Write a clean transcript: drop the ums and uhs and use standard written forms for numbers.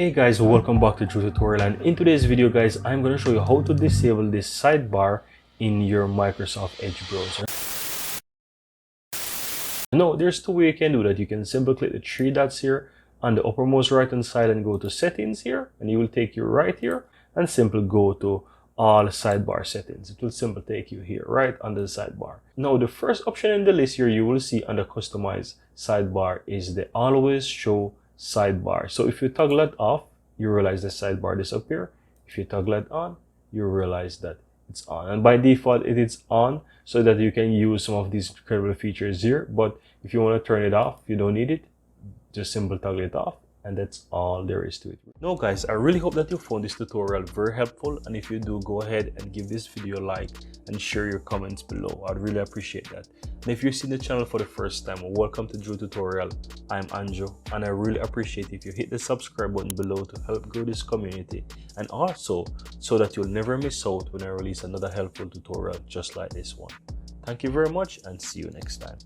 Hey guys, welcome back to Drew Tutorial, and in today's video guys I'm going to show you how to disable this sidebar in your Microsoft Edge browser. Now there's two ways you can do that. You can simply click the three dots here on the uppermost right hand side and go to settings here, and it will take you right here, and simply go to all sidebar settings. It will simply take you here right under the sidebar. Now the first option in the list here you will see under customize sidebar is the always show sidebar. So if you toggle that off, you realize the sidebar disappear. If you toggle it on, you realize that it's on, and by default it is on so that you can use some of these incredible features here. But if you want to turn it off, you don't need it, just simply toggle it off, and that's all there is to it. Now guys, I really hope that you found this tutorial very helpful, and if you do, go ahead and give this video a like and share your comments below. I'd really appreciate that. And if you've seen the channel for the first time, welcome to Drew Tutorial. I'm Anjo, and I really appreciate if you hit the subscribe button below to help grow this community, and also so that you'll never miss out when I release another helpful tutorial just like this one. Thank you very much, and see you next time.